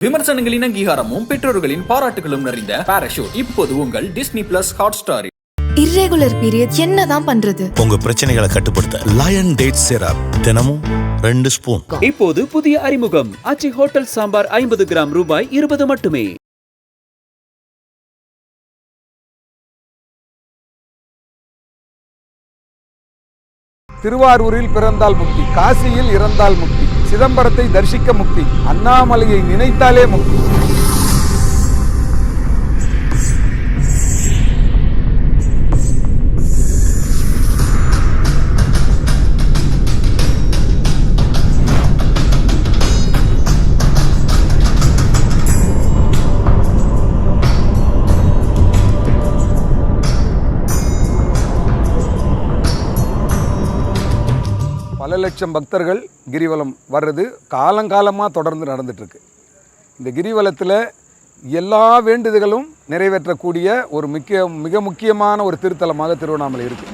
விமர்சனங்களின் அங்கீகாரமும் பெற்றோர்களின் பாராட்டுகளும் நிறைந்த பாராசூட் இப்போது உங்கள் டிஸ்னி பிளஸ் ஹாட்ஸ்டாரில். இர்ரெகுலர் பீரியட் என்னதான் பண்றது? உங்க பிரச்சனைகளை கட்டுப்படுத்த லயன் டேட் சிரப் தினமும் 2 ஸ்பூன். இப்போது புதிய அறிமுகம் ஆச்சி ஹோட்டல் சாம்பார் 50 கிராம் ரூபாய் 20 மட்டுமே. திருவாரூரில் பிறந்தால் முக்தி, காசியில் இறந்தால் முக்தி, சிதம்பரத்தை தரிசிக்க முக்தி, அண்ணாமலையை நினைத்தாலே முக்தி. பல லட்சம் பக்தர்கள் கிரிவலம் வர்றது காலங்காலமாக தொடர்ந்து நடந்துகிட்ருக்கு. இந்த கிரிவலத்தில் எல்லா வேண்டுதல்களும் நிறைவேற்றக்கூடிய ஒரு மிக முக்கியமான ஒரு திருத்தலமாக திருவண்ணாமலை இருக்குது.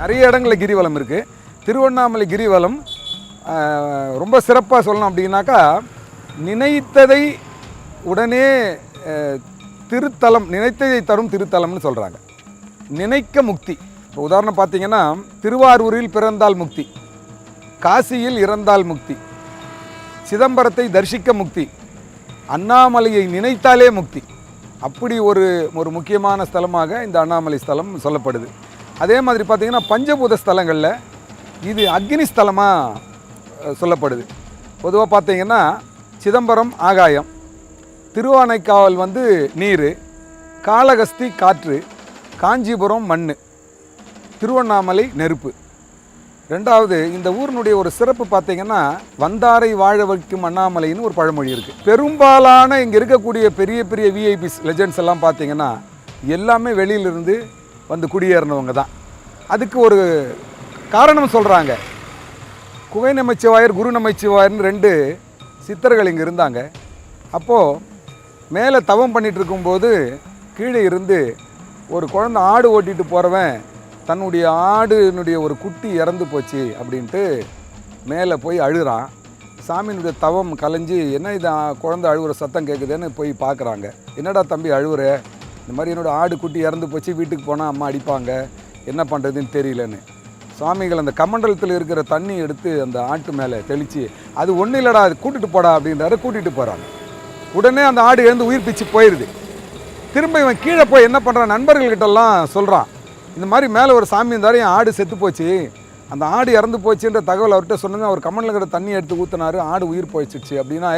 நிறைய இடங்களில் கிரிவலம் இருக்குது. திருவண்ணாமலை கிரிவலம் ரொம்ப சிறப்பாக சொல்லணும் அப்படின்னாக்கா, நினைத்ததை உடனே திருத்தலம், நினைத்ததை தரும் திருத்தலம்னு சொல்கிறாங்க. நினைக்க முக்தி. இப்போ உதாரணம் பார்த்தீங்கன்னா, திருவாரூரில் பிறந்தால் முக்தி, காசியில் இறந்தால் முக்தி, சிதம்பரத்தை தரிசிக்க முக்தி, அண்ணாமலையை நினைத்தாலே முக்தி. அப்படி ஒரு முக்கியமான ஸ்தலமாக இந்த அண்ணாமலை ஸ்தலம் சொல்லப்படுது. அதே மாதிரி பார்த்திங்கன்னா, பஞ்சபூத ஸ்தலங்களில் இது அக்னி ஸ்தலமாக சொல்லப்படுது. பொதுவாக பார்த்திங்கன்னா, சிதம்பரம் ஆகாயம், திருவானைக்காவல் நீர், காளகஸ்தி காற்று, காஞ்சிபுரம் மண், திருவண்ணாமலை நெருப்பு. ரெண்டாவது, இந்த ஊரினுடைய ஒரு சிறப்பு பார்த்திங்கன்னா, வந்தாரை வாழ வைக்கும் அண்ணாமலைன்னு ஒரு பழமொழி இருக்குது. பெரும்பாலான இங்கே இருக்கக்கூடிய பெரிய பெரிய விஐபிஸ் லெஜெண்ட்ஸ் எல்லாம் பார்த்திங்கன்னா எல்லாமே வெளியிலிருந்து குடியேறினவங்க தான். அதுக்கு ஒரு காரணம் சொல்கிறாங்க. குகை நமச்சிவாயர், குரு நமச்சிவாயர்னு 2 சித்தர்கள் இங்கே இருந்தாங்க. அப்போது மேலே தவம் பண்ணிகிட்டு இருக்கும்போது கீழே இருந்து ஒரு குழந்தை ஆடு ஓட்டிகிட்டு போகிறவன் தன்னுடைய ஆடுனுடைய ஒரு குட்டி இறந்து போச்சு அப்படின்ட்டு மேலே போய் அழுகிறான். சாமியினுடைய தவம் கலைஞ்சி, என்ன இது குழந்தை அழுகுற சத்தம் கேட்குதுன்னு போய் பார்க்குறாங்க. என்னடா தம்பி அழுகுற? இந்த மாதிரி என்னோடய ஆடு குட்டி இறந்து போச்சு, வீட்டுக்கு போனால் அம்மா அடிப்பாங்க, என்ன பண்ணுறதுன்னு தெரியலன்னு. சுவாமிகள் அந்த கமண்டலத்தில் இருக்கிற தண்ணி எடுத்து அந்த ஆட்டு மேலே தெளித்து, அது ஒன்றும் இல்லைடா, அது கூட்டிகிட்டு போடா அப்படின்றாரு. கூட்டிகிட்டு போகிறாங்க. உடனே அந்த ஆடு எழுந்து உயிர் பிச்சு போயிடுது. திரும்ப இவன் கீழே போய் என்ன பண்ணுறான், நண்பர்கள்கிட்டலாம் சொல்கிறான், இந்த மாதிரி மேலே ஒரு சாமி இருந்தார், என் ஆடு செத்து போச்சு, அந்த ஆடு இறந்து போச்சுன்ற தகவல் அவர்கிட்ட சொன்னது. அவர் கமண்டில் கிட்ட தண்ணி எடுத்து ஊற்றினார், ஆடு உயிர் போயிடுச்சு அப்படின்னா,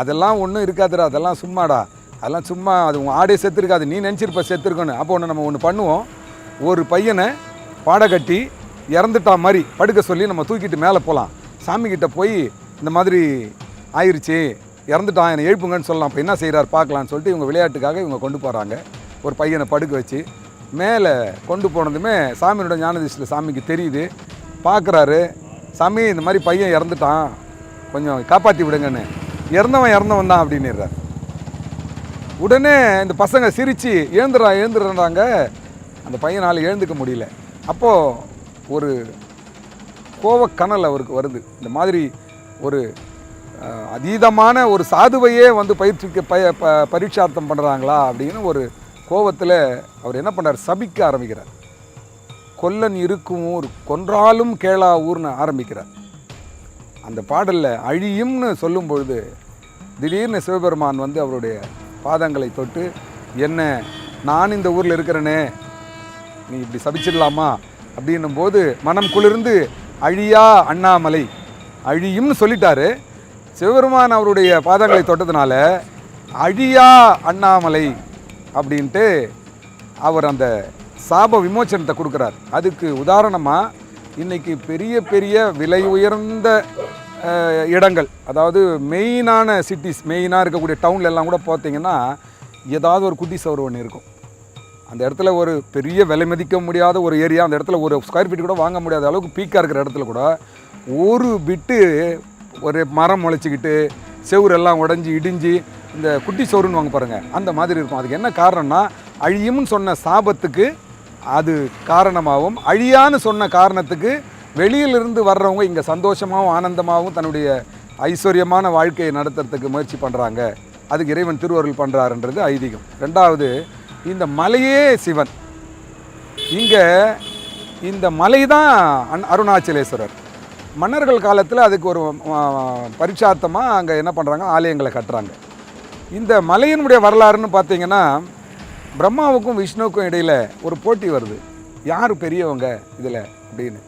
அதெல்லாம் ஒன்றும் இருக்காதுடா, அதெல்லாம் சும்மாடா, அதெல்லாம் சும்மா, அது உங்கள் ஆடே செத்து இருக்காது, நீ நினச்சிருப்ப செத்துருக்கணும். அப்போ நம்ம ஒன்று பண்ணுவோம், ஒரு பையனை பாடை கட்டி இறந்துட்டா மாதிரி படுக்க சொல்லி நம்ம தூக்கிட்டு மேலே போகலாம், சாமிக்கிட்ட போய் இந்த மாதிரி ஆயிடுச்சு, இறந்துட்டான், என்னை எழுப்புங்கன்னு சொல்லலாம். அப்போ என்ன செய்கிறார் பார்க்கலான்னு சொல்லிட்டு இவங்க விளையாட்டுக்காக இவங்க கொண்டு போகிறாங்க. ஒரு பையனை படுக்க வச்சு மேலே கொண்டு போனதுமே சாமியோட ஞானதிஷ்டில் சாமிக்கு தெரியுது. பார்க்குறாரு, சாமி இந்த மாதிரி பையன் இறந்துட்டான், கொஞ்சம் காப்பாற்றி விடுங்கன்னு. இறந்தவன் தான் அப்படின்னுறார். உடனே இந்த பசங்க சிரித்து எழுந்துடுறாங்க. அந்த பையனால் எழுந்துக்க முடியல. அப்போது ஒரு கோவக்கனல் அவருக்கு வருது. இந்த மாதிரி ஒரு அதீதமான ஒரு சாதுவையே பயிற்சிக்கு பரீட்சார்த்தம் பண்ணுறாங்களா அப்படின்னு ஒரு கோவத்தில் அவர் என்ன பண்ணுறார், சபிக்க ஆரம்பிக்கிறார். கொல்லன் இருக்கும் ஊர் கொன்றாலும் கேளா ஊர்னு ஆரம்பிக்கிறார். அந்த பாடலில் அழியும்னு சொல்லும் பொழுது திடீர்னு சிவபெருமான் அவருடைய பாதங்களை தொட்டு, என்ன நான் இந்த ஊரில் இருக்கிறேனே, நீ இப்படி சபிச்சிடலாமா அப்படின்னும் போது மனம் குளிர்ந்து அழியா அண்ணாமலை அழியும்னு சொல்லிட்டாரு. சிவபெருமான் அவருடைய பாதங்களை தொட்டதுனால அழியா அண்ணாமலை அப்படின்ட்டு அவர் அந்த சாப விமோச்சனத்தை கொடுக்குறார். அதுக்கு உதாரணமாக இன்றைக்கி பெரிய பெரிய விலை உயர்ந்த இடங்கள், அதாவது மெயினான சிட்டிஸ், மெயினாக இருக்கக்கூடிய டவுனில் எல்லாம் கூட பார்த்தீங்கன்னா ஏதாவது ஒரு குட்டி சவர் ஒன்று இருக்கும். அந்த இடத்துல ஒரு பெரிய விலை மதிக்க முடியாத ஒரு ஏரியா, அந்த இடத்துல ஒரு ஸ்கொயர் ஃபீட் கூட வாங்க முடியாத அளவுக்கு பீக்காக இருக்கிற இடத்துல கூட ஒரு பிட்டு ஒரு மரம் முளைச்சிக்கிட்டு செவுரெல்லாம் உடஞ்சி இடிஞ்சு இந்த குட்டி சோறுன்னு வாங்க பாருங்கள், அந்த மாதிரி இருக்கும். அதுக்கு என்ன காரணம்னா, அழியும்னு சொன்ன சாபத்துக்கு அது காரணமாகவும், அழியான்னு சொன்ன காரணத்துக்கு வெளியிலிருந்து வர்றவங்க இங்கே சந்தோஷமாகவும் ஆனந்தமாகவும் தன்னுடைய ஐஸ்வர்யமான வாழ்க்கையை நடத்துறதுக்கு முயற்சி பண்ணுறாங்க. அதுக்கு இறைவன் திருவருள் பண்ணுறாருன்றது ஐதீகம். ரெண்டாவது, இந்த மலையே சிவன். இங்கே இந்த மலை தான் அருணாச்சலேஸ்வரர். மன்னர்கள் காலத்தில் அதுக்கு ஒரு பரிட்சார்த்தமாக அங்கே என்ன பண்ணுறாங்க, ஆலயங்களை கட்டுறாங்க. இந்த மலையினுடைய வரலாறுன்னு பார்த்தீங்கன்னா, பிரம்மாவுக்கும் விஷ்ணுவுக்கும் இடையில் ஒரு போட்டி வருது, யார் பெரியவங்க இதில் அப்படின்னு.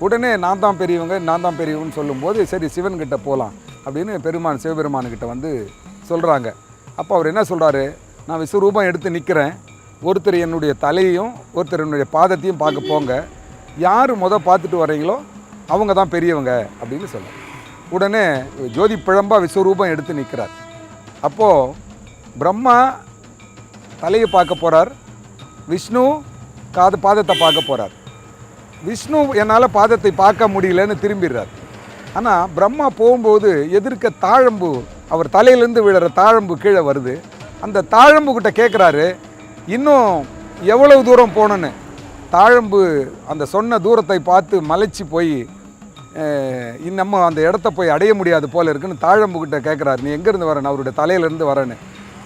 உடனே நான் தான் பெரியவங்கன்னு சொல்லும்போது, சரி சிவன்கிட்ட போகலாம் அப்படின்னு சிவபெருமானுக்கிட்ட வந்து சொல்கிறாங்க. அப்போ அவர் என்ன சொல்கிறாரு, நான் விஸ்வரூபம் எடுத்து நிற்கிறேன், ஒருத்தர் என்னுடைய தலையையும் ஒருத்தர் என்னுடைய பாதத்தையும் பார்க்க போங்க, யார் பார்த்துட்டு வரீங்களோ அவங்க தான் பெரியவங்க அப்படின்னு சொல்கிறார். உடனே ஜோதி பிழம்பா விஸ்வரூபம் எடுத்து நிற்கிறார். அப்போது பிரம்மா தலையை பார்க்க போகிறார், விஷ்ணு பாதத்தை பார்க்க போகிறார். விஷ்ணு என்னால் பாதத்தை பார்க்க முடியலன்னு திரும்பிடுறார். ஆனால் பிரம்மா போகும்போது எதிர்க்க தாழம்பு, அவர் தலையிலேருந்து விழுற தாழம்பு கீழே வருது. அந்த தாழம்புக்கிட்ட கேட்குறாரு, இன்னும் எவ்வளவு தூரம் போகணுன்னு. தாழம்பு அந்த சொன்ன தூரத்தை பார்த்து மலைச்சி போய் நம்ம அந்த இடத்த போய் அடைய முடியாது போல இருக்குன்னு தாழம்புக்கிட்ட கேட்குறாரு, நீ எங்கேருந்து வரேன்னு. அவருடைய தலையிலேருந்து வரேன்னு.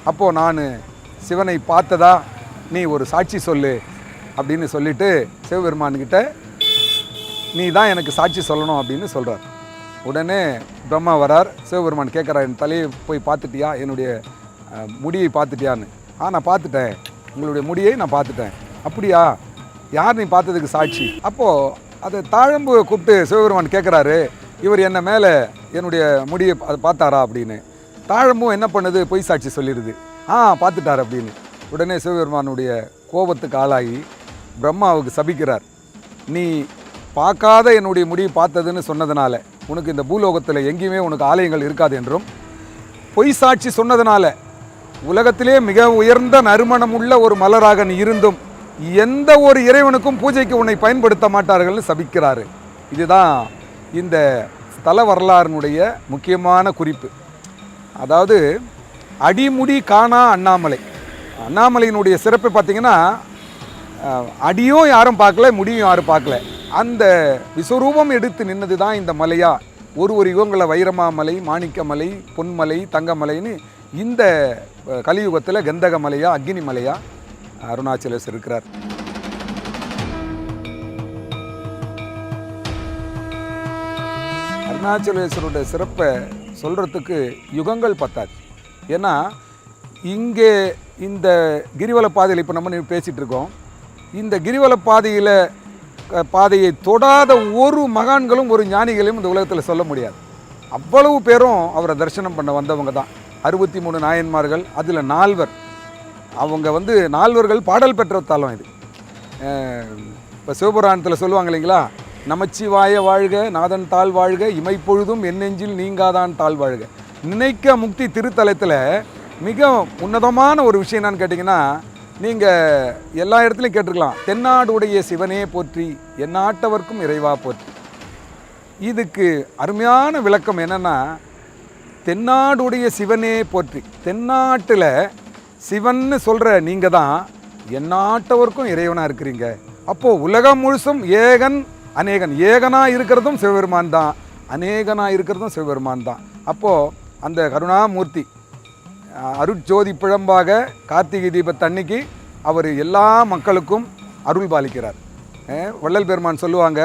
அப்போது நான் சிவனை பார்த்ததா நீ ஒரு சாட்சி சொல்லு அப்படின்னு சொல்லிட்டு சிவபெருமான்கிட்ட நீ தான் எனக்கு சாட்சி சொல்லணும் அப்படின்னு சொல்கிறார். உடனே பிரம்மா வரார். சிவபெருமான் கேட்குறார், என் தலையை போய் பார்த்துட்டியா, என்னுடைய முடியை பார்த்துட்டியான்னு. நான் பார்த்துட்டேன், உங்களுடைய முடியை நான் பார்த்துட்டேன். அப்படியா, யார் நீ பார்த்ததுக்கு சாட்சி? அப்போது அதை தாழம்புவை கூப்பிட்டு சிவபெருமான் கேட்குறாரு, இவர் என்ன மேலே என்னுடைய முடியை அதை பார்த்தாரா அப்படின்னு. தாழம்பும் என்ன பண்ணுது, பொய் சாட்சி சொல்லிடுது, பார்த்துட்டார் அப்படின்னு. உடனே சிவபெருமானுடைய கோபத்துக்கு ஆளாகி பிரம்மாவுக்கு சபிக்கிறார், நீ பார்க்காத என்னுடைய முடியை பார்த்ததுன்னு சொன்னதுனால உனக்கு இந்த பூலோகத்தில் எங்கேயுமே உனக்கு ஆலயங்கள் இருக்காது என்றும், பொய் சாட்சி சொன்னதுனால உலகத்திலே மிக உயர்ந்த நறுமணமுள்ள ஒரு மலராக நீ இருந்தும் எந்த ஒரு இறைவனுக்கும் பூஜைக்கு உன்னை பயன்படுத்த மாட்டார்கள்னு சபிக்கிறாரு. இதுதான் இந்த ஸ்தல வரலாறுனுடைய முக்கியமான குறிப்பு. அதாவது அடிமுடி காணா அண்ணாமலை. அண்ணாமலையினுடைய சிறப்பு பார்த்திங்கன்னா, அடியும் யாரும் பார்க்கல, முடியும் யாரும் பார்க்கல. அந்த விஸ்வரூபம் எடுத்து நின்னது தான் இந்த மலையா. ஒரு யுகங்களை வைரமாமலை, மாணிக்கமலை, பொன்மலை, தங்கமலைன்னு இந்த கலியுகத்தில் கந்தக மலையா, அக்னி மலையா அருணாச்சலேஸ்வரர் இருக்கிறார். அருணாச்சலேஸ்வருடைய சிறப்பை சொல்கிறதுக்கு யுகங்கள் பத்தாது. ஏன்னா இங்கே இந்த கிரிவல பாதையில் இப்போ நம்ம பேசிகிட்டு இருக்கோம். இந்த கிரிவல பாதையை தொடாத ஒரு மகான்களும் ஒரு ஞானிகளையும் இந்த உலகத்தில் சொல்ல முடியாது. அவ்வளவு பேரும் அவரை தரிசனம் பண்ண வந்தவங்க தான். 63 நாயன்மார்கள், அதில் 4 அவங்க நால்வர்கள் பாடல் பெற்ற தலம் இது. இப்போ சிவபுராணத்தில் சொல்லுவாங்க இல்லைங்களா, நமச்சிவாய வாழ்க, நாதன் தாழ் வாழ்க, இமைப்பொழுதும் என் நெஞ்சில் நீங்காதான் தாழ் வாழ்க. நினைக்க முக்தி திருத்தலத்தில் மிக உன்னதமான ஒரு விஷயம் என்னன்னு கேட்டிங்கன்னா, நீங்கள் எல்லா இடத்துலையும் கேட்டிருக்கலாம், தென்னாடுடைய சிவனே போற்றி, எந்நாட்டவர்க்கும் இறைவா போற்றி. இதுக்கு அருமையான விளக்கம் என்னென்னா, தென்னாடுடைய சிவனே போற்றி, தென்னாட்டில் சிவன்னு சொல்கிற நீங்கள் தான் எந்நாட்டவர்க்கும் இறைவனாக இருக்கிறீங்க. அப்போது உலகம் முழுசும் ஏகன் அநேகன், ஏகனாக இருக்கிறதும் சிவபெருமான் தான், அநேகனாக இருக்கிறதும் சிவபெருமான் தான். அப்போது அந்த கருணாமூர்த்தி அருட்ஜோதி பிழம்பாக கார்த்திகை தீபத்தன்னைக்கு அவர் எல்லா மக்களுக்கும் அருள் பாலிக்கிறார். வள்ளல் பெருமான் சொல்லுவாங்க,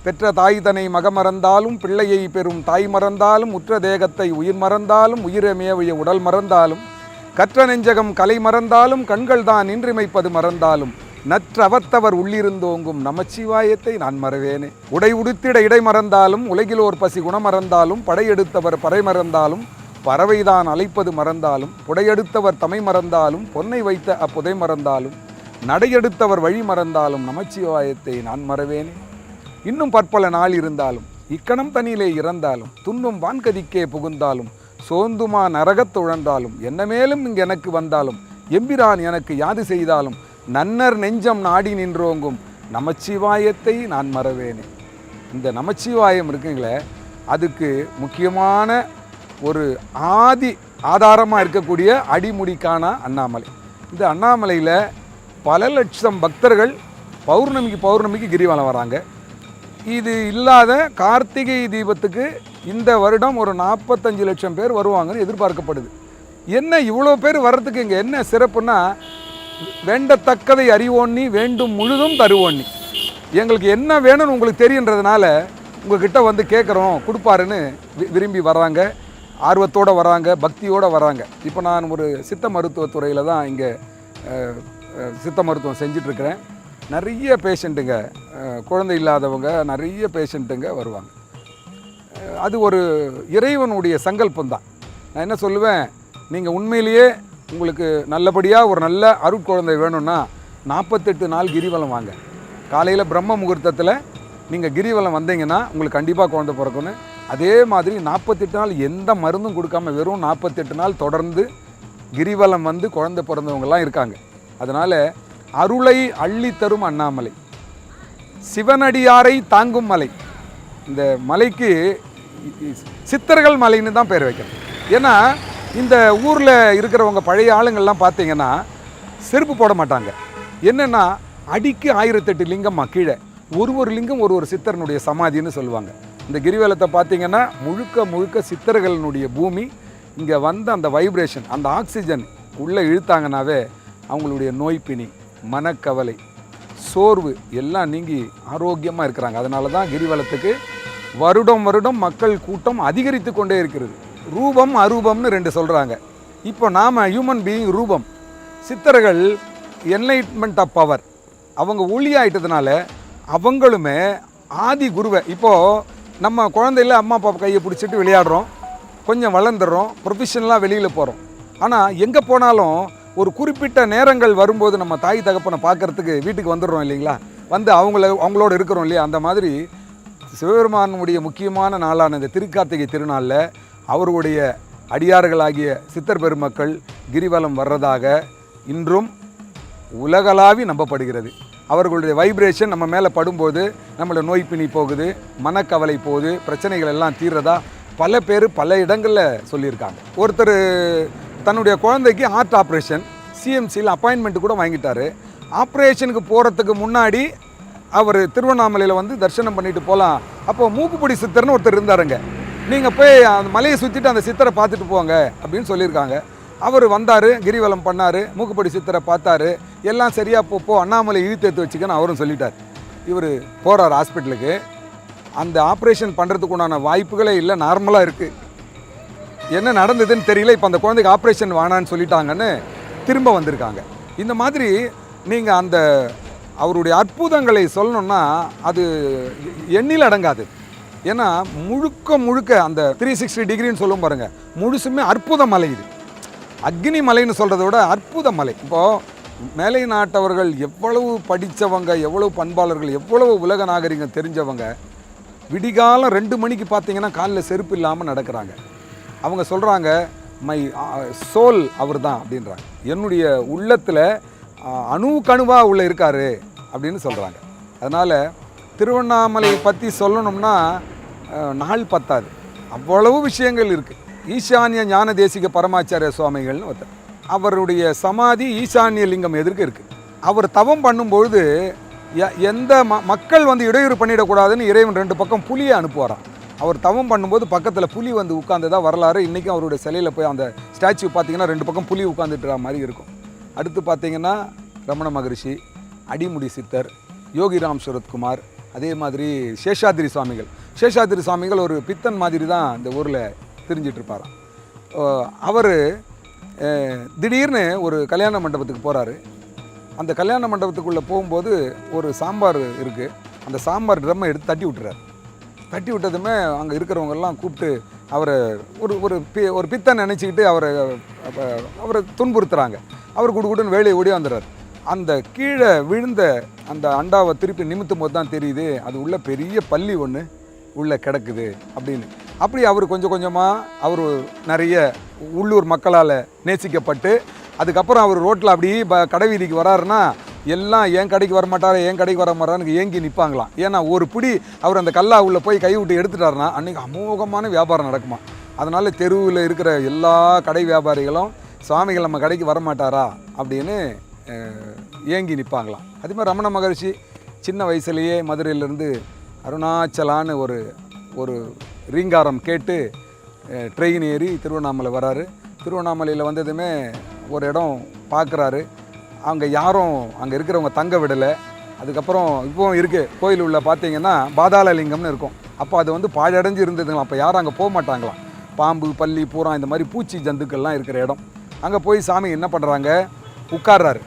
பெற்ற தாய் தன்னை மகமறந்தாலும், பிள்ளையை பெறும் தாய் மறந்தாலும், உற்ற தேகத்தை உயிர் மறந்தாலும், உயிரமேவிய உடல் மறந்தாலும், கற்ற நெஞ்சகம் கலை மறந்தாலும், கண்கள் தான் நின்றிமைப்பது மறந்தாலும், நற்றவத்தவர் உள்ளிருந்தோங்கும் நமச்சிவாயத்தை நான் மறவேனே. உடை உடுத்திட இடை மறந்தாலும், உலகிலோர் பசி குணமறந்தாலும், படையெடுத்தவர் பறை மறந்தாலும், பறவைதான் அழைப்பது மறந்தாலும், புடையெடுத்தவர் தமை மறந்தாலும், பொன்னை வைத்த அப்புதை மறந்தாலும், நடையெடுத்தவர் வழி மறந்தாலும், நமச்சிவாயத்தை நான் மறவேனே. இன்னும் பற்பல நாள் இருந்தாலும், இக்கணம் தனியிலே இறந்தாலும், துன்னும் வான்கதிக்கே புகுந்தாலும், சோந்துமா நரகத் துழந்தாலும், என்ன மேலும் இங்கு எனக்கு வந்தாலும், எம்பிரான் எனக்கு யாது செய்தாலும், நன்னர் நெஞ்சம் நாடி நின்றோங்கும் நமச்சிவாயத்தை நான் மறவேனே. இந்த நமச்சிவாயம் இருக்குங்களே, அதுக்கு முக்கியமான ஒரு ஆதாரமாக இருக்கக்கூடிய அடிமுடிக்கான அண்ணாமலை. இந்த அண்ணாமலையில் பல லட்சம் பக்தர்கள் பௌர்ணமிக்கு கிரிவலம் வராங்க. இது இல்லாத கார்த்திகை தீபத்துக்கு இந்த வருடம் ஒரு 45 லட்சம் பேர் வருவாங்கன்னு எதிர்பார்க்கப்படுது. என்ன இவ்வளோ பேர் வர்றதுக்கு இங்கே என்ன சிறப்புன்னா, வேண்டத்தக்கதை அறிவோன்னி வேண்டும் முழுதும் தருவோன்னி. எங்களுக்கு என்ன வேணும்னு உங்களுக்கு தெரியுன்றதுனால உங்ககிட்ட வந்து கேட்குறோம், கொடுப்பாருன்னு விரும்பி வர்றாங்க, ஆர்வத்தோடு வராங்க, பக்தியோடு வராங்க. இப்போ நான் ஒரு சித்த மருத்துவத்துறையில் தான் இங்கே சித்த மருத்துவம் செஞ்சிட்ருக்கிறேன். நிறைய பேஷண்ட்டுங்க, குழந்தை இல்லாதவங்க நிறைய பேஷண்ட்டுங்க வருவாங்க. அது ஒரு இறைவனுடைய சங்கல்பம் தான். நான் என்ன சொல்லுவேன், நீங்கள் உண்மையிலேயே உங்களுக்கு நல்லபடியாக ஒரு நல்ல அருட்குழந்தை வேணும்னா 48 நாள் கிரிவலம் வாங்க. காலையில் பிரம்ம முகூர்த்தத்தில் நீங்கள் கிரிவலம் வந்தீங்கன்னா உங்களுக்கு கண்டிப்பாக குழந்தை பிறக்கணும். அதே மாதிரி 48 நாள் எந்த மருந்தும் கொடுக்காம வெறும் 48 நாள் தொடர்ந்து கிரிவலம் வந்து குழந்தை பிறந்தவங்கலாம் இருக்காங்க. அதனால் அருளை அள்ளி தரும் அண்ணாமலை, சிவனடியாரை தாங்கும் மலை. இந்த மலைக்கு சித்தர்கள் மலைன்னு தான் பேர் வைக்கணும். ஏன்னா இந்த ஊரில் இருக்கிறவங்க பழைய ஆளுங்கள்லாம் பார்த்தீங்கன்னா செருப்பு போட மாட்டாங்க. என்னென்னா அடிக்கு 1008 லிங்கம்மா கீழே, ஒரு லிங்கம் ஒரு சித்தரனுடைய சமாதின்னு சொல்லுவாங்க. இந்த கிரிவலத்தை பார்த்தீங்கன்னா முழுக்க முழுக்க சித்தர்களுடைய பூமி. இங்கே வந்த அந்த வைப்ரேஷன், அந்த ஆக்சிஜன் உள்ளே இழுத்தாங்கனாவே அவங்களுடைய நோய் பிணி, மனக்கவலை, சோர்வு எல்லாம் நீங்கி ஆரோக்கியமாக இருக்கிறாங்க. அதனால தான் கிரிவலத்துக்கு வருடம் வருடம் மக்கள் கூட்டம் அதிகரித்து கொண்டே இருக்கிறது. ரூபம் அரூபம்னு 2 சொல்கிறாங்க. இப்போ நாம் ஹியூமன் பீயிங் ரூபம், சித்தர்கள் என்லைட்மெண்ட் ஆஃப் பவர், அவங்க ஒளி ஆகிட்டதுனால அவங்களுமே ஆதி குருவை. இப்போது நம்ம குழந்தையில் அம்மா அப்பா கையை பிடிச்சிட்டு விளையாடுறோம், கொஞ்சம் வளர்ந்துடுறோம், ப்ரொஃபஷனலாக வெளியில் போகிறோம். ஆனால் எங்கே போனாலும் ஒரு குறிப்பிட்ட நேரங்கள் வரும்போது நம்ம தாய் தகப்பனை பார்க்குறதுக்கு வீட்டுக்கு வந்துடுறோம் இல்லைங்களா, வந்து அவங்களோட இருக்கிறோம் இல்லையா. அந்த மாதிரி சிவபெருமானுடைய முக்கியமான நாளான இந்த திருக்கார்த்திகை திருநாளில் அவருடைய அடியார்களாகிய சித்தர் பெருமக்கள் கிரிவலம் வர்றதாக இன்றும் உலகளாவி நம்பப்படுகிறது. அவர்களுடைய வைப்ரேஷன் நம்ம மேலே படும்போது நம்மளோட நோய் பிணி போகுது, மனக்கவலை போகுது, பிரச்சனைகள் எல்லாம் தீர்றதா பல பேர் பல இடங்களில் சொல்லியிருக்காங்க. ஒருத்தர் தன்னுடைய குழந்தைக்கு ஹார்ட் ஆப்ரேஷன், சிஎம்சியில் அப்பாயின்மெண்ட்டு கூட வாங்கிட்டார். ஆப்ரேஷனுக்கு போகிறதுக்கு முன்னாடி அவர் திருவண்ணாமலையில் வந்து தரிசனம் பண்ணிட்டு போகலாம். அப்போது மூக்குப்பொடி சித்தர்னு ஒருத்தர் இருந்தாருங்க, நீங்கள் போய் அந்த மலையை சுற்றிட்டு அந்த சித்தரை பார்த்துட்டு போங்க அப்படின்னு சொல்லியிருக்காங்க. அவர் வந்தார், கிரிவலம் பண்ணார், மூக்குப்பொடி சித்தரை பார்த்தாரு, எல்லாம் சரியாக போ அண்ணாமலை இழுத்தெடுத்து வச்சுக்கன்னு அவரும் சொல்லிட்டார். இவர் போகிறார் ஹாஸ்பிட்டலுக்கு. அந்த ஆப்ரேஷன் பண்ணுறதுக்கு உண்டான வாய்ப்புகளே இல்லை, நார்மலாக இருக்குது. என்ன நடந்ததுன்னு தெரியல. இப்போ அந்த குழந்தைக்கு ஆப்ரேஷன் வேணான்னு சொல்லிட்டாங்கன்னு திரும்ப வந்திருக்காங்க. இந்த மாதிரி நீங்கள் அந்த அவருடைய அற்புதங்களை சொல்லணுன்னா அது எண்ணில் அடங்காது. ஏன்னா முழுக்க அந்த 360 டிகிரின்னு சொல்லும் பாருங்கள், முழுசுமே அற்புத மலை. இது அக்னி மலைன்னு சொல்கிறத விட அற்புத மலை. இப்போது மேலை நாட்டவர்கள் எவ்வளவு படித்தவங்க, எவ்வளவு பண்பாளர்கள், எவ்வளவு உலக நாகரிகம் தெரிஞ்சவங்க, விடிகாலம் 2 மணிக்கு பார்த்தீங்கன்னா காலில் செருப்பு இல்லாமல் நடக்கிறாங்க. அவங்க சொல்கிறாங்க, மை சோல் அவர் தான் அப்படின்றாங்க, என்னுடைய உள்ளத்தில் அணுவாக உள்ள இருக்கார் அப்படின்னு சொல்கிறாங்க. அதனால் திருவண்ணாமலை பற்றி சொல்லணும்னா நாள் பத்தாது, அவ்வளவு விஷயங்கள் இருக்குது. ஈசானிய ஞான தேசிக பரமாச்சாரிய சுவாமிகள்னு ஒருத்தர், அவருடைய சமாதி ஈசானிய லிங்கம் எதிர்க்க இருக்குது. அவர் தவம் பண்ணும்பொழுது எந்த மக்கள் வந்து இடையூறு பண்ணிடக்கூடாதுன்னு இறைவன் 2 பக்கம் புலியை அனுப்புவாராம். அவர் தவம் பண்ணும்போது பக்கத்தில் புலி வந்து உட்கார்ந்ததா வரலாறு. இன்றைக்கும் அவருடைய சிலையில் போய் அந்த ஸ்டாச்சு பார்த்தீங்கன்னா 2 பக்கம் புலி உட்காந்துட்டுற மாதிரி இருக்கும். அடுத்து பார்த்தீங்கன்னா ரமண மகரிஷி, அடிமுடி சித்தர், யோகிராம் சரத்குமார், அதே மாதிரி சேஷாதிரி சுவாமிகள். சேஷாதிரி சுவாமிகள் ஒரு பித்தன் மாதிரி தான் இந்த ஊரில் தெரிஞ்சிட்ருப்பாராம். அவர் திடீர்னு ஒரு கல்யாண மண்டபத்துக்கு போகிறாரு. அந்த கல்யாண மண்டபத்துக்குள்ளே போகும்போது ஒரு சாம்பார் இருக்குது, அந்த சாம்பார் ட்ரம்மை எடுத்து தட்டி விட்டுறாரு. தட்டி விட்டதுமே அங்கே இருக்கிறவங்கெல்லாம் கூப்பிட்டு அவரை ஒரு பித்தன் நினச்சிக்கிட்டு அவரை துன்புறுத்துகிறாங்க. அவர் குடுன்னு வேலையை ஓடியாந்துறார். அந்த கீழே விழுந்த அந்த அண்டாவை திருப்பி நிமித்தும் போது தான் தெரியுது அது உள்ள பெரிய பள்ளி ஒன்று உள்ளே கிடக்குது அப்படின்னு. அப்படி அவர் கொஞ்சம் கொஞ்சமாக அவர் நிறைய உள்ளூர் மக்களால் நேசிக்கப்பட்டு அதுக்கப்புறம் அவர் ரோட்டில் அப்படி கடை வீதிக்கு வராருன்னா எல்லாம் என் கடைக்கு வர மாட்டான்னு ஏங்கி நிற்பாங்களாம். ஏன்னா ஒரு பிடி அவர் அந்த கல்லா உள்ளே போய் கை விட்டு எடுத்துட்டாருன்னா அன்றைக்கி அமோகமான வியாபாரம் நடக்குமா. அதனால் தெருவில் இருக்கிற எல்லா கடை வியாபாரிகளும் சுவாமிகள் நம்ம கடைக்கு வரமாட்டாரா அப்படின்னு ஏங்கி நிற்பாங்களாம். அதே மாதிரி ரமண மகரிஷி சின்ன வயசுலேயே மதுரையிலேருந்து அருணாச்சலான்னு ஒரு ரீங்காரம் கேட்டு ட்ரெயின் ஏறி திருவண்ணாமலை வராரு. திருவண்ணாமலையில் வந்ததுமே ஒரு இடம் பார்க்குறாரு. அங்கே யாரும் அங்கே இருக்கிறவங்க தங்க விடலை. அதுக்கப்புறம் இப்போவும் இருக்குது கோயில் உள்ள பார்த்தீங்கன்னா பாதாள லிங்கம்னு இருக்கும். அப்போ அது வந்து பாழடைஞ்சு இருந்ததுங்களாம். அப்போ யாரும் அங்கே போக மாட்டாங்களாம். பாம்பு பல்லி பூரா இந்த மாதிரி பூச்சி ஜந்துக்கள்லாம் இருக்கிற இடம். அங்கே போய் சாமி என்ன பண்ணுறாங்க, உட்கார்றாரு.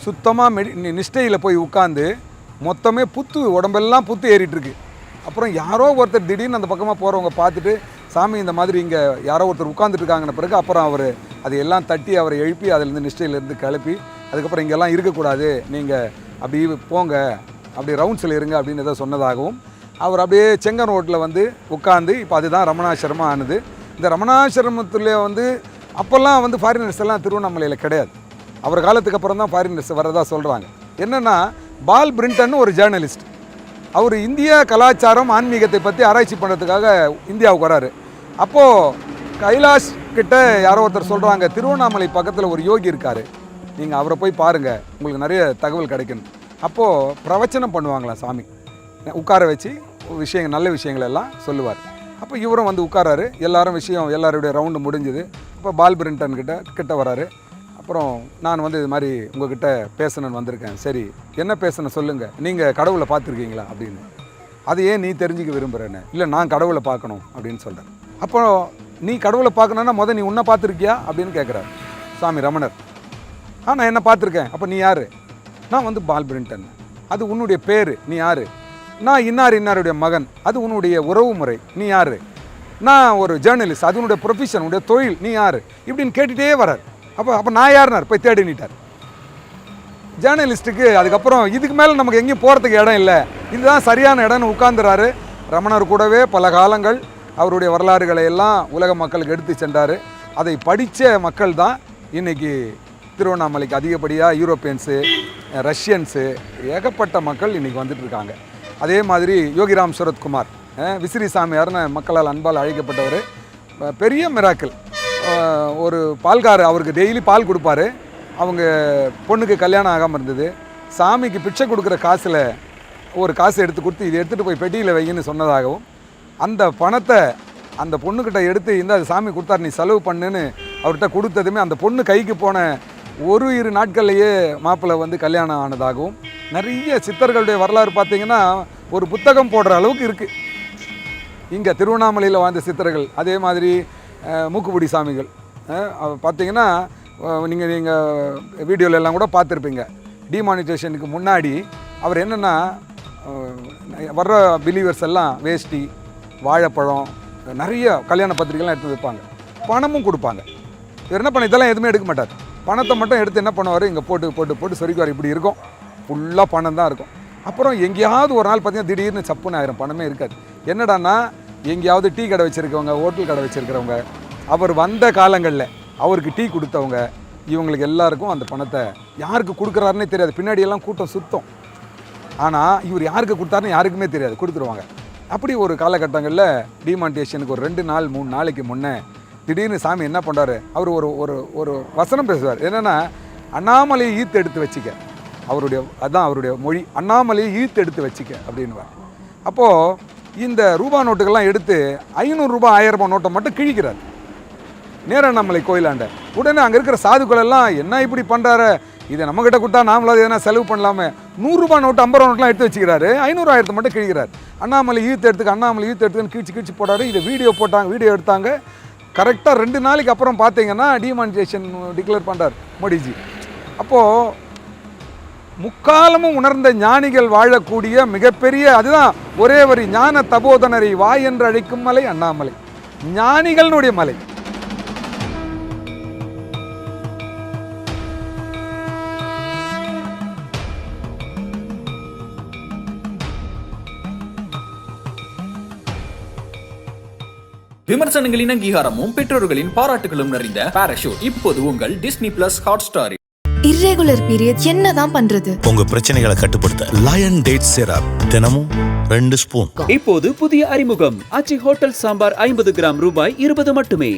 சுத்தமாக நிஷ்டையில் போய் உட்காந்து மொத்தமே உடம்பெல்லாம் புத்து ஏறிட்டுருக்கு. அப்புறம் யாரோ ஒருத்தர் திடீர்னு அந்த பக்கமாக போகிறவங்க பார்த்துட்டு சாமி இந்த மாதிரி இங்கே யாரோ ஒருத்தர் உட்காந்துட்டுருக்காங்கன்னு பிறகு அப்புறம் அவர் அது எல்லாம் தட்டி அவரை எழுப்பி அதிலேருந்து நிஷ்டையிலேருந்து கிளப்பி அதுக்கப்புறம் இங்கெல்லாம் இருக்கக்கூடாது, நீங்கள் அப்படி போங்க, அப்படி ரவுண்ட்ஸில் இருங்க அப்படின்னு ஏதோ சொன்னதாகவும் அவர் அப்படியே செங்கன் ரோட்டில் வந்து உட்காந்து இப்போ அதுதான் ரமணாசிரமம் ஆனது. இந்த ரமணாசிரமத்தில் வந்து அப்போல்லாம் வந்து ஃபாரினர்ஸ் எல்லாம் திருவண்ணாமலையில் கிடையாது. அவர் காலத்துக்கு அப்புறம் தான் ஃபாரினர்ஸ் வரதா சொல்கிறாங்க. என்னென்னா பால் பிரிண்டன் ஒரு ஜேர்னலிஸ்ட், அவர் இந்திய கலாச்சாரம் ஆன்மீகத்தை பற்றி ஆராய்ச்சி பண்ணுறதுக்காக இந்தியாவுக்கு வராரு. அப்போது கைலாஷ் கிட்ட யாரோ ஒருத்தர் சொல்கிறாங்க, திருவண்ணாமலை பக்கத்தில் ஒரு யோகி இருக்கார், நீங்கள் அவரை போய் பாருங்கள், உங்களுக்கு நிறைய தகவல் கிடைக்கணும். அப்போது பிரவச்சனம் பண்ணுவாங்களாம் சாமி, உட்கார வச்சு நல்ல விஷயங்கள் எல்லாம் சொல்லுவார். அப்போ இவரும் வந்து உட்காராரு. எல்லாருடைய ரவுண்டு முடிஞ்சுது. அப்போ பால் பிரிண்டன் கிட்ட வராரு. அப்புறம் நான் வந்து இது மாதிரி உங்ககிட்ட பேசணுன்னு வந்திருக்கேன். சரி, என்ன பேசணும் சொல்லுங்கள், நீங்கள் கடவுளை பார்த்துருக்கீங்களா அப்படின்னு. அது ஏன் நீ தெரிஞ்சுக்க விரும்புகிறேன்னு. இல்லை, நான் கடவுளை பார்க்கணும் அப்படின்னு சொல்கிறேன். அப்போ நீ கடவுளை பார்க்கணுன்னா நீ உன்னை பார்த்துருக்கியா அப்படின்னு கேட்குறாரு சாமி ரமணர். நான் என்ன பார்த்துருக்கேன். அப்போ நீ யார்? நான் வந்து பால் பிரிண்டன். அது உன்னுடைய பேர், நீ யார்? நான் இன்னாருடைய மகன், அது உன்னுடைய உறவு முறை, நீ யார்? நான் ஒரு ஜேர்னலிஸ்ட், அது உன்னுடைய ப்ரொஃபஷன், உன்னுடைய தொழில், நீ யார்? இப்படின்னு கேட்டுகிட்டே வரார். அப்போ நான் யாருனார் போய் தேடினிட்டார் ஜேர்னலிஸ்ட்டுக்கு. அதுக்கப்புறம் இதுக்கு மேலே நமக்கு எங்கேயும் போகிறதுக்கு இடம் இல்லை, இதுதான் சரியான இடம்னு உட்கார்ந்துறாரு. ரமணர் கூடவே பல காலங்கள் அவருடைய வரலாறுகளை எல்லாம் உலக மக்களுக்கு எடுத்து சென்றார். அதை படித்த மக்கள் தான் இன்றைக்கி திருவண்ணாமலைக்கு அதிகப்படியாக யூரோப்பியன்ஸு, ரஷ்யன்ஸு, ஏகப்பட்ட மக்கள் இன்றைக்கி வந்துட்டுருக்காங்க. அதே மாதிரி யோகிராம் சுரத்குமார், விசிறி சாமியார்னு மக்களால் அன்பால் அழைக்கப்பட்டவர், பெரிய மிராக்கிள். ஒரு பால்கார் அவருக்கு டெய்லி பால் கொடுப்பாரு. அவங்க பொண்ணுக்கு கல்யாணம் ஆகாமல் இருந்தது. சாமிக்கு பிச்சை கொடுக்குற காசில் ஒரு காசு எடுத்து கொடுத்து இதை எடுத்துகிட்டு போய் பெட்டியில் வைங்கன்னு சொன்னதாகவும், அந்த பணத்தை அந்த பொண்ணுக்கிட்ட எடுத்து அது சாமி கொடுத்தாரு, நீ செலவு பண்ணுன்னு அவர்கிட்ட கொடுத்ததுமே அந்த பொண்ணு கைக்கு போன 1-2 நாட்கள்லேயே மாப்பிள்ளை வந்து கல்யாணம் ஆனதாகவும், நிறைய சித்தர்களுடைய வரலாறு பார்த்திங்கன்னா ஒரு புத்தகம் போடுற அளவுக்கு இருக்குது இங்கே திருவண்ணாமலையில் வாழ்ந்த சித்தர்கள். அதே மாதிரி மூக்குப்பிடி சாமிகள் பார்த்திங்கன்னா நீங்கள் வீடியோவில் எல்லாம் கூட பார்த்துருப்பீங்க. டிமானிட்டேஷனுக்கு முன்னாடி அவர் என்னென்னா வர்ற பிலீவர்ஸ் எல்லாம் வேஷ்டி, வாழைப்பழம், நிறைய கல்யாண பத்திரிகைலாம் எடுத்து வைப்பாங்க, பணமும் கொடுப்பாங்க. இவர் என்ன பண்ண இதெல்லாம் எதுவுமே எடுக்க மாட்டார். பணத்தை மட்டும் எடுத்து என்ன பண்ணுவார், இங்கே போட்டு சொரிக்குவார். இப்படி இருக்கும், ஃபுல்லாக பணம் தான் இருக்கும். அப்புறம் எங்கேயாவது ஒரு நாள் பார்த்தீங்கன்னா திடீர்னு சப்புன்னு ஆயிரும், பணமே இருக்காது. என்னடான்னா எங்கேயாவது டீ கடை வச்சுருக்கவங்க, ஹோட்டல் கடை வச்சுருக்கிறவங்க, அவர் வந்த காலங்களில் அவருக்கு டீ கொடுத்தவங்க, இவங்களுக்கு எல்லாருக்கும் அந்த பணத்தை யாருக்கு கொடுக்குறாருன்னே தெரியாது. பின்னாடியெல்லாம் கூட்டம் சுத்தம். ஆனால் இவர் யாருக்கு கொடுத்தாருன்னு யாருக்குமே தெரியாது, கொடுத்துருவாங்க. அப்படி ஒரு காலகட்டங்களில் டிமானிட்டேஷனுக்கு ஒரு 2 நாள் 3 நாளைக்கு முன்னே திடீர்னு சாமி என்ன பண்ணுறாரு, அவர் ஒரு வசனம் பேசுவார். என்னென்னா, அண்ணாமலையை ஈர்த்து எடுத்து வச்சுக்க, அவருடைய மொழி, அண்ணாமலையை ஈர்த்து எடுத்து வச்சுக்க அப்படின்வார். அப்போது இந்த ரூபா நோட்டுகள்லாம் எடுத்து 500 ரூபாய் 1000 ரூபாய் நோட்டை மட்டும் கிழிக்கிறார் நேரண்ணாமலை கோயிலாண்ட. உடனே அங்கே இருக்கிற சாதுக்கள் எல்லாம் என்ன இப்படி பண்ணுறாரு, இதை நம்மக்கிட்ட கொடுத்தா நாமளாவது எதனா செலவு பண்ணலாமே. 100 ரூபாய் நோட்டு 50 ரூபா நோட்டெலாம் எடுத்து வச்சுக்கிறாரு, 500 1000 மட்டும் கிழிக்கிறார். அண்ணாமலை ஈர்த்து எடுத்துன்னு கிழிச்சு போட்டாரு. இதை வீடியோ எடுத்தாங்க. கரெக்டாக 2 நாளைக்கு அப்புறம் பார்த்தீங்கன்னா டிமானிட்டேஷன் டிக்ளேர் பண்ணுறார் மோடிஜி. அப்போது முக்காலமும் உணர்ந்த ஞானிகள் வாழக்கூடிய மிகப்பெரிய, அதுதான் ஒரே வரி, ஞான தபோதனரை வா என்று அழைக்கும் மலை அண்ணாமலை, ஞானிகளுடைய மலை. விமர்சனங்களின் அங்கீகாரமும் பெற்றோர்களின் பாராட்டுகளும் நிறைந்த பாராஷூட் இப்போது உங்கள் டிஸ்னி பிளஸ் ஹாட்ஸ்டாரில். இர்ரெகுலர் பீரியட் என்னதான் பண்றது? உங்க பிரச்சனைகளை கட்டுப்படுத்த லயன் டேட் சிரப் தினமும் 2 ஸ்பூன். இப்போது புதிய அறிமுகம் ஆச்சி ஹோட்டல் சாம்பார் 50 கிராம் ரூபாய் 20 மட்டுமே.